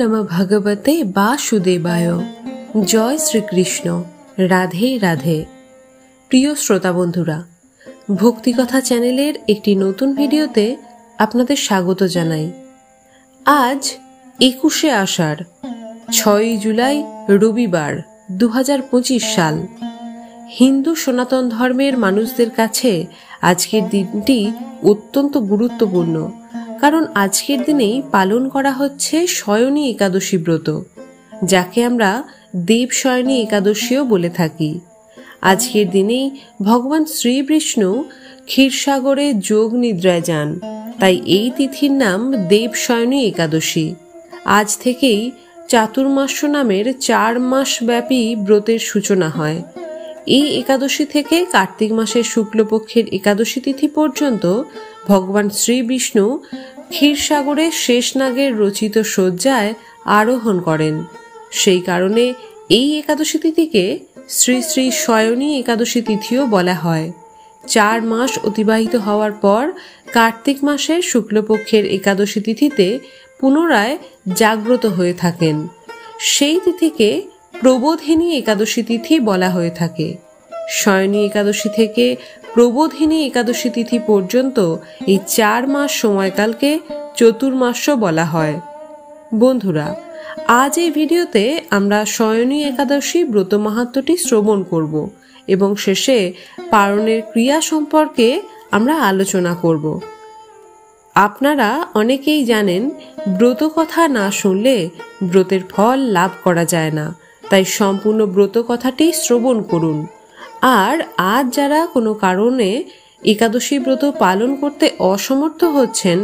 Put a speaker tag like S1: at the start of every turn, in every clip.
S1: নমঃ ভগবতে বাসুদেবায়। জয় শ্রীকৃষ্ণ। রাধে রাধে। প্রিয় শ্রোতা বন্ধুরা, ভক্তিকথা চ্যানেলের একটি নতুন ভিডিওতে আপনাদের স্বাগত জানাই। আজ 21শে আষাঢ়, 6ই জুলাই, রবিবার, 2025 সাল। হিন্দু সনাতন ধর্মের মানুষদের কাছে আজকের দিনটি অত্যন্ত গুরুত্বপূর্ণ, কারণ আজকের দিনেই পালন করা হচ্ছে শয়নী একাদশী ব্রত, যাকে আমরা দেবশয়নী একাদশীও বলে থাকি। আজকের দিনেই ভগবান শ্রীবিষ্ণু ক্ষীরসাগরে যোগ নিদ্রায় যান, তাই এই তিথির নাম দেবশয়নী একাদশী। আজ থেকেই চাতুর্মাস্য নামের 4 মাস ব্যাপী ব্রতের সূচনা হয়। এই একাদশী থেকে কার্তিক মাসের শুক্লপক্ষের একাদশী তিথি পর্যন্ত ভগবান শ্রীবিষ্ণু ক্ষীরসাগরে শেষনাগের রচিত শয্যায় আরোহণ করেন। সেই কারণে এই একাদশী তিথিকে শ্রী শ্রী শয়নী একাদশী তিথিও বলা হয়। 4 মাস অতিবাহিত হওয়ার পর কার্তিক মাসের শুক্লপক্ষের একাদশী তিথিতে পুনরায় জাগ্রত হয়ে থাকেন। সেই তিথিকে প্রবোধিনী একাদশী তিথি বলা হয়ে থাকে। শয়নী একাদশী থেকে প্রবোধিনী একাদশী তিথি পর্যন্ত এই 4 মাস সময়কালকে চতুর্মাস্য বলা হয়। বন্ধুরা, আজ এই ভিডিওতে আমরা শয়নী একাদশী ব্রত মাহাত্ম্যটি শ্রবণ করব এবং শেষে পালনের ক্রিয়া সম্পর্কে আমরা আলোচনা করব। আপনারা অনেকেই জানেন, ব্রত কথা না শুনলে ব্রতের ফল লাভ করা যায় না, তাই সম্পূর্ণ ব্রত কথাটি শ্রবণ করুন। আর আজ যারা কোনো কারণে একাদশী ব্রত পালন করতে অসমর্থ হচ্ছেন,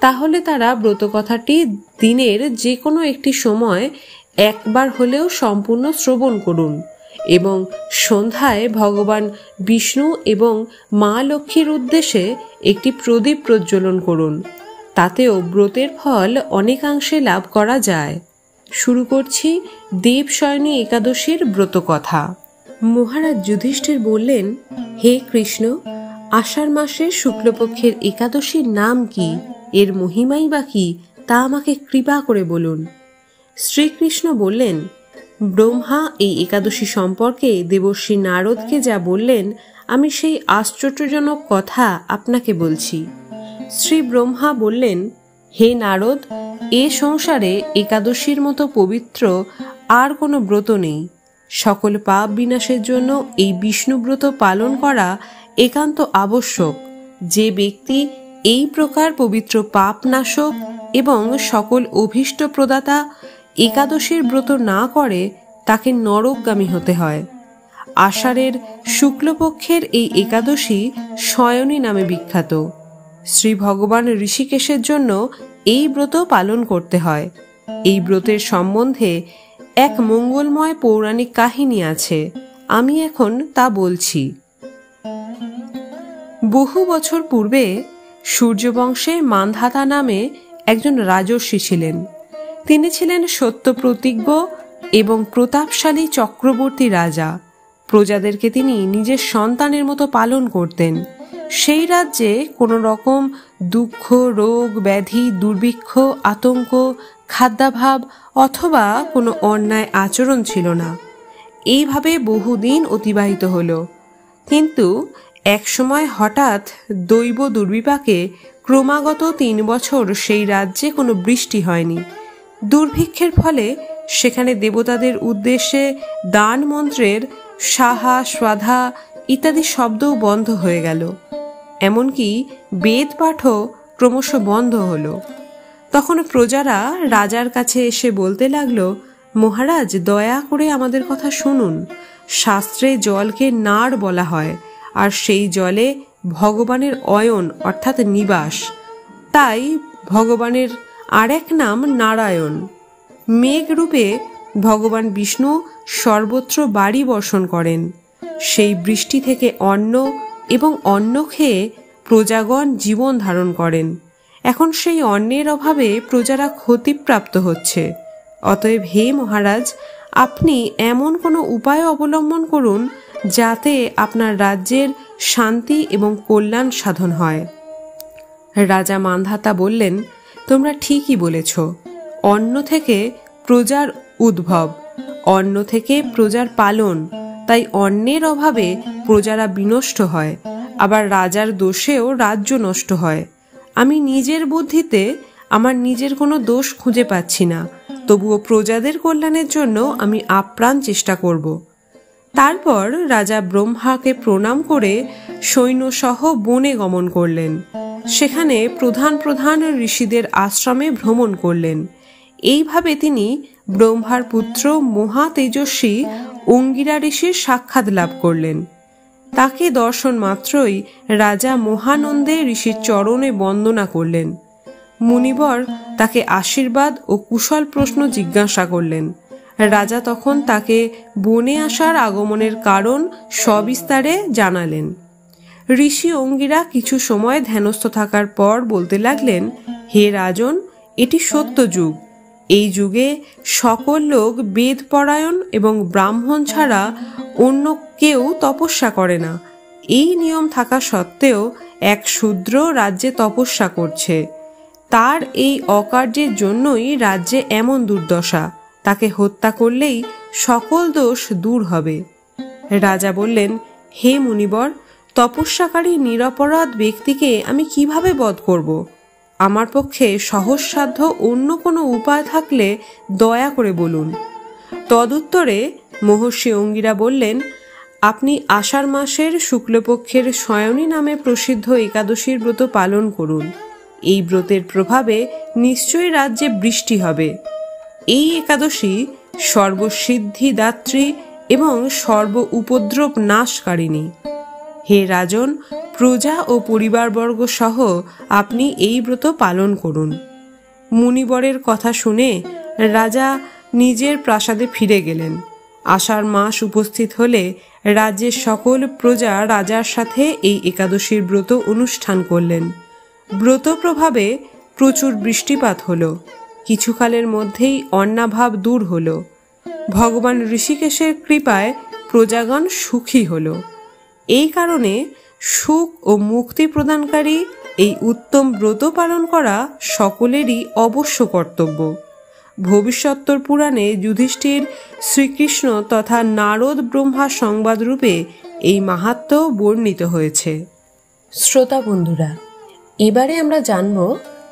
S1: তাহলে তারা ব্রত কথাটি দিনের যে কোনো একটি সময় একবার হলেও সম্পূর্ণ শ্রবণ করুন এবং সন্ধ্যায় ভগবান বিষ্ণু এবং মা লক্ষ্মীর উদ্দেশ্যে একটি প্রদীপ প্রজ্বলন করুন। তাতেও ব্রতের ফল অনেকাংশে লাভ করা যায়। শুরু করছি দেবশয়নী একাদশীর ব্রত কথা। মহারাজ যুধিষ্ঠির বললেন, হে কৃষ্ণ, আষাঢ় মাসের শুক্লপক্ষের একাদশীর নাম কি, এর মহিমাই বা কি, তা আমাকে কৃপা করে বলুন। শ্রীকৃষ্ণ বললেন, ব্রহ্মা এই একাদশী সম্পর্কে দেবর্ষি নারদকে যা বললেন, আমি সেই আশ্চর্যজনক কথা আপনাকে বলছি। শ্রী ব্রহ্মা বললেন, হে নারদ, এ সংসারে একাদশীর মতো পবিত্র আর কোনো ব্রত নেই। সকল পাপ বিনাশের জন্য এই বিষ্ণুব্রত পালন করা একান্ত আবশ্যক। যে ব্যক্তি এই প্রকার পবিত্র পাপ নাশক এবং সকল অভীষ্ট প্রদাতা একাদশীর ব্রত না করে, তাকে নরকগামী হতে হয়। আষাঢ়ের শুক্লপক্ষের এই একাদশী শয়নী নামে বিখ্যাত। শ্রী ভগবান ঋষিকেশের জন্য এই ব্রত পালন করতে হয়। এই ব্রতের সম্বন্ধে এক মঙ্গলময় পৌরাণিক কাহিনী আছে, আমি এখন তা বলছি। বহু বছর পূর্বে সূর্যবংশে মান্ধাতা নামে একজন রাজর্ষি ছিলেন। তিনি ছিলেন সত্যপ্রতিজ্ঞ এবং প্রতাপশালী চক্রবর্তী রাজা। প্রজাদেরকে তিনি নিজের সন্তানের মতো পালন করতেন। সেই রাজ্যে কোনো রকম দুঃখ, রোগ, ব্যাধি, দুর্ভিক্ষ, আতঙ্ক, খাদ্যাভাব অথবা কোনো অন্যায় আচরণ ছিল না। এইভাবে বহুদিন অতিবাহিত হলো। কিন্তু একসময় হঠাৎ দৈব দুর্বিপাকে ক্রমাগত 3 বছর সেই রাজ্যে কোনো বৃষ্টি হয়নি। দুর্ভিক্ষের ফলে সেখানে দেবতাদের উদ্দেশ্যে দান মন্ত্রের সাহা, স্বাধা ইত্যাদি শব্দও বন্ধ হয়ে গেল। এমনকি বেদ পাঠও ক্রমশ বন্ধ হলো। তখন প্রজারা রাজার কাছে এসে বলতে লাগলো, মহারাজ, দয়া করে আমাদের কথা শুনুন। শাস্ত্রে জলকে নাড় বলা হয়, আর সেই জলে ভগবানের অয়ন অর্থাৎ নিবাস। তাই ভগবানের আরেক নাম নারায়ণ। মেঘরূপে ভগবান বিষ্ণু সর্বত্র বাড়ি বর্ষণ করেন। সেই বৃষ্টি থেকে অন্ন এবং অন্ন খেয়ে প্রজাগণ জীবন ধারণ করেন। এখন সেই অন্নের অভাবে প্রজারা ক্ষতিপ্রাপ্ত হচ্ছে। অতএব হে মহারাজ, আপনি এমন কোনো উপায় অবলম্বন করুন যাতে আপনার রাজ্যের শান্তি এবং কল্যাণ সাধন হয়। রাজা মান্ধাতা বললেন, তোমরা ঠিকই বলেছ। অন্ন থেকে প্রজার উদ্ভব, অন্ন থেকে প্রজার পালন, তাই অন্নের অভাবে প্রজারা বিনষ্ট হয়, আবার রাজার দোষেও রাজ্য নষ্ট হয়। আমি নিজের বুদ্ধিতে আমার নিজের কোনো দোষ খুঁজে পাচ্ছি না, তবুও প্রজাদের কল্যাণের জন্য আমি আপ্রাণ চেষ্টা করব। তারপর রাজা ব্রহ্মাকে প্রণাম করে সৈন্যসহ বনে গমন করলেন। সেখানে প্রধান প্রধান ঋষিদের আশ্রমে ভ্রমণ করলেন। এইভাবে তিনি ব্রহ্মার পুত্র মহা তেজস্বী অঙ্গিরা ঋষির সাক্ষাৎ লাভ করলেন। তাকে দর্শন মাত্রই রাজা মহানন্দে ঋষির চরণে বন্দনা করলেন। মুনিবর তাকে আশীর্বাদ ও কুশল প্রশ্ন জিজ্ঞাসা করলেন। রাজা তখন তাকে বনে আসার আগমনের কারণ সবিস্তারে জানালেন। ঋষি অঙ্গিরা কিছু সময় ধ্যানস্থ থাকার পর বলতে লাগলেন, হে রাজন, এটি সত্য যুগ। এই যুগে সকল লোক বেদ পরায়ণ এবং ব্রাহ্মণ ছাড়া অন্য কেউ তপস্যা করে না। এই নিয়ম থাকা সত্ত্বেও এক শূদ্র রাজ্যে তপস্যা করছে। তার এই অকার্যের জন্যই রাজ্যে এমন দুর্দশা। তাকে হত্যা করলেই সকল দোষ দূর হবে। রাজা বললেন, হে মুনিবর, তপস্যাকারী নিরপরাধ ব্যক্তিকে আমি কিভাবে বধ করব? আমার পক্ষে সহজসাধ্য অন্য কোনো উপায় থাকলে দয়া করে বলুন। তদুত্তরে মহর্ষি অঙ্গিরা বললেন, আপনি আষাঢ় মাসের শুক্লপক্ষের শয়নী নামে প্রসিদ্ধ একাদশীর ব্রত পালন করুন। এই ব্রতের প্রভাবে নিশ্চয়ই রাজ্যে বৃষ্টি হবে। এই একাদশী সর্বসিদ্ধিদাত্রী এবং সর্ব উপদ্রব নাশকারিণী। হে রাজন, প্রজা ও পরিবারবর্গ সহ আপনি এই ব্রত পালন করুন। মুনিবরের কথা শুনে রাজা নিজের প্রাসাদে ফিরে গেলেন। আষাঢ় মাস উপস্থিত হলে রাজ্যের সকল প্রজা রাজার সাথে এই একাদশীর ব্রত অনুষ্ঠান করলেন। ব্রত প্রভাবে প্রচুর বৃষ্টিপাত হলো। কিছুকালের মধ্যেই অন্নাভাব দূর হলো। ভগবান ঋষিকেশের কৃপায় প্রজাগণ সুখী হলো। এই কারণে সুখ ও মুক্তি প্রদানকারী এই উত্তম ব্রত পালন করা সকলেরই অবশ্য কর্তব্য। ভবিষ্যত্তর পুরাণে যুধিষ্ঠির শ্রীকৃষ্ণ তথা নারদ ব্রহ্মা সংবাদ রূপে এই মাহাত্ম্য বর্ণিত হয়েছে। শ্রোতা বন্ধুরা, এবারে আমরা জানব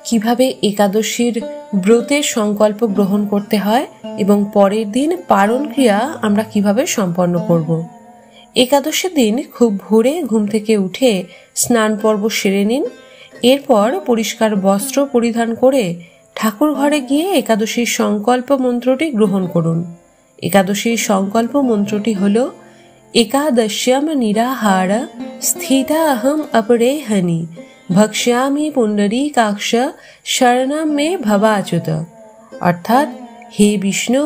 S1: কিভাবে একাদশীর ব্রতের সংকল্প গ্রহণ করতে হয় এবং পরের দিন পারণ ক্রিয়া আমরা কিভাবে সম্পন্ন করব। একাদশীর দিন খুব ভোরে ঘুম থেকে উঠে স্নান পর্ব সেরে নিন। এরপর পরিষ্কার বস্ত্র পরিধান করে ঠাকুর ঘরে গিয়ে একাদশীর সংকল্প মন্ত্রটি গ্রহণ করুন। একাদশীর সংকল্প মন্ত্রটি হল, একাদশ্যাম নিরাহার স্থিতা অহম অপরেহনি ভক্ষ্যামি পুণ্ডরীকাক্ষ শরণাম মে ভবাচ্যুত। অর্থাৎ, হে বিষ্ণু,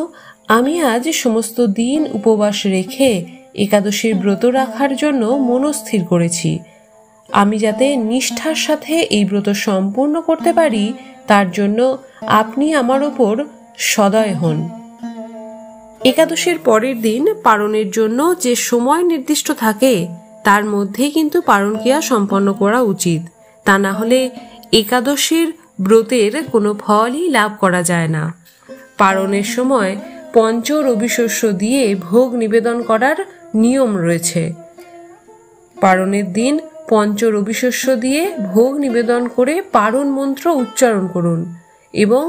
S1: আমি আজ সমস্ত দিন উপবাস রেখে একাদশীর ব্রত রাখার জন্য মনস্থির করেছি। আমি যাতে নিষ্ঠার সাথে এই ব্রত সম্পূর্ণ করতে পারি তার জন্য আপনি আমার ওপর সদয় হন। একাদশীর পরের দিন পারণের জন্য যে সময় নির্দিষ্ট থাকে তার মধ্যেই কিন্তু পারণ ক্রিয়া সম্পন্ন করা উচিত। তা না হলে একাদশীর ব্রতের কোনো ফলই লাভ করা যায় না। পারণের সময় পঞ্চ রবিশস্য দিয়ে ভোগ নিবেদন করার নিয়ম রয়েছে। পারণের দিন পঞ্চ রবিশস্য দিয়ে ভোগ নিবেদন করে পারণ মন্ত্র উচ্চারণ করুন এবং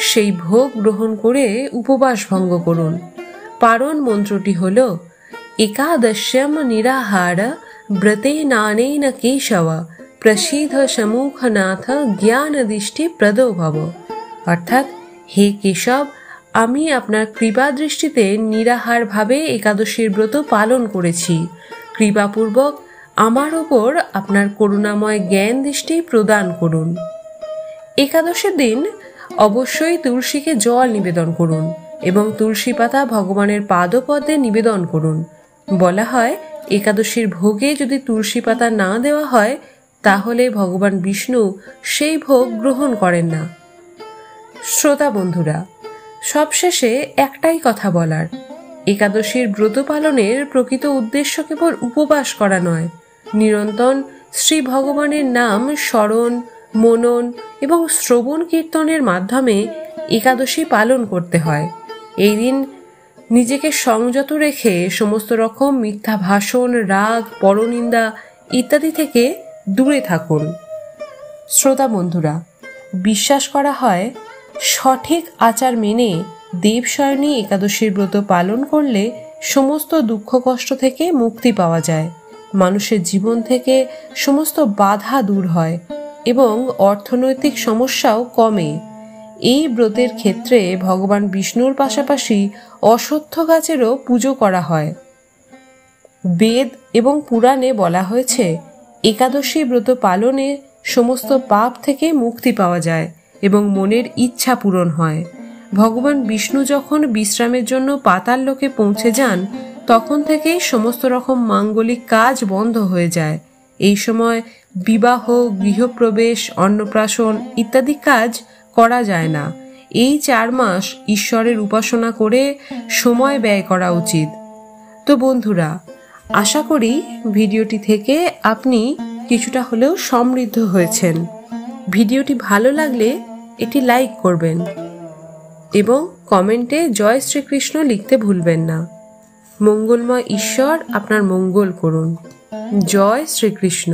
S1: সেই ভোগ গ্রহণ করে উপবাস ভঙ্গ করুন। পারণ মন্ত্রটি হল, একাদশ্যাম নিরাহার ব্রতে নানেন কেশব প্রসিদ্ধ সমুখনাথ জ্ঞান দৃষ্টি প্রদো ভব। অর্থাৎ, হে কেশব, আমি আপনার কৃপা দৃষ্টিতে নিরাহারভাবে একাদশীর ব্রত পালন করেছি। কৃপাপূর্বক আমার ওপর আপনার করুণাময় জ্ঞান দৃষ্টি প্রদান করুন। একাদশীর দিন অবশ্যই তুলসীকে জল নিবেদন করুন এবং তুলসী পাতা ভগবানের পাদপদ্মে নিবেদন করুন। বলা হয়, একাদশীর ভোগে যদি তুলসী পাতা না দেওয়া হয় তাহলে ভগবান বিষ্ণু সেই ভোগ গ্রহণ করেন না। শ্রোতা বন্ধুরা, সবশেষে একটাই কথা বলার, একাদশীর ব্রত পালনের প্রকৃত উদ্দেশ্য কেবল উপবাস করা নয়, নিরন্তর শ্রী ভগবানের নাম স্মরণ, মনন এবং শ্রবণ কীর্তনের মাধ্যমে একাদশী পালন করতে হয়। এই দিন নিজেকে সংযত রেখে সমস্ত রকম মিথ্যা ভাষণ, রাগ, পরনিন্দা ইত্যাদি থেকে দূরে থাকুন। শ্রোতা বন্ধুরা, বিশ্বাস করা হয় সঠিক আচার মেনে দেবশয়নী একাদশীর ব্রত পালন করলে সমস্ত দুঃখ কষ্ট থেকে মুক্তি পাওয়া যায়, মানুষের জীবন থেকে সমস্ত বাধা দূর হয় এবং অর্থনৈতিক সমস্যাও কমে। এই ব্রতের ক্ষেত্রে ভগবান বিষ্ণুর পাশাপাশি অশ্বত্থ গাছেরও পুজো করা হয়। বেদ এবং পুরাণে বলা হয়েছে একাদশী ব্রত পালনে সমস্ত পাপ থেকে মুক্তি পাওয়া যায় এবং মনের ইচ্ছা পূরণ হয়। ভগবান বিষ্ণু যখন বিশ্রামের জন্য পাতাল লোকে পৌঁছে যান, তখন থেকেই সমস্ত রকম মাঙ্গলিক কাজ বন্ধ হয়ে যায়। এই সময় বিবাহ, গৃহপ্রবেশ, অন্নপ্রাশন ইত্যাদি কাজ করা যায় না। এই 4 মাস ঈশ্বরের উপাসনা করে সময় ব্যয় করা উচিত। তো বন্ধুরা, আশা করি ভিডিওটি থেকে আপনি কিছুটা হলেও সমৃদ্ধ হয়েছেন। ভিডিওটি ভালো লাগলে এটি লাইক করবেন এবং কমেন্টে জয় শ্রীকৃষ্ণ লিখতে ভুলবেন না। মঙ্গলময় ঈশ্বর আপনার মঙ্গল করুন। জয় শ্রীকৃষ্ণ।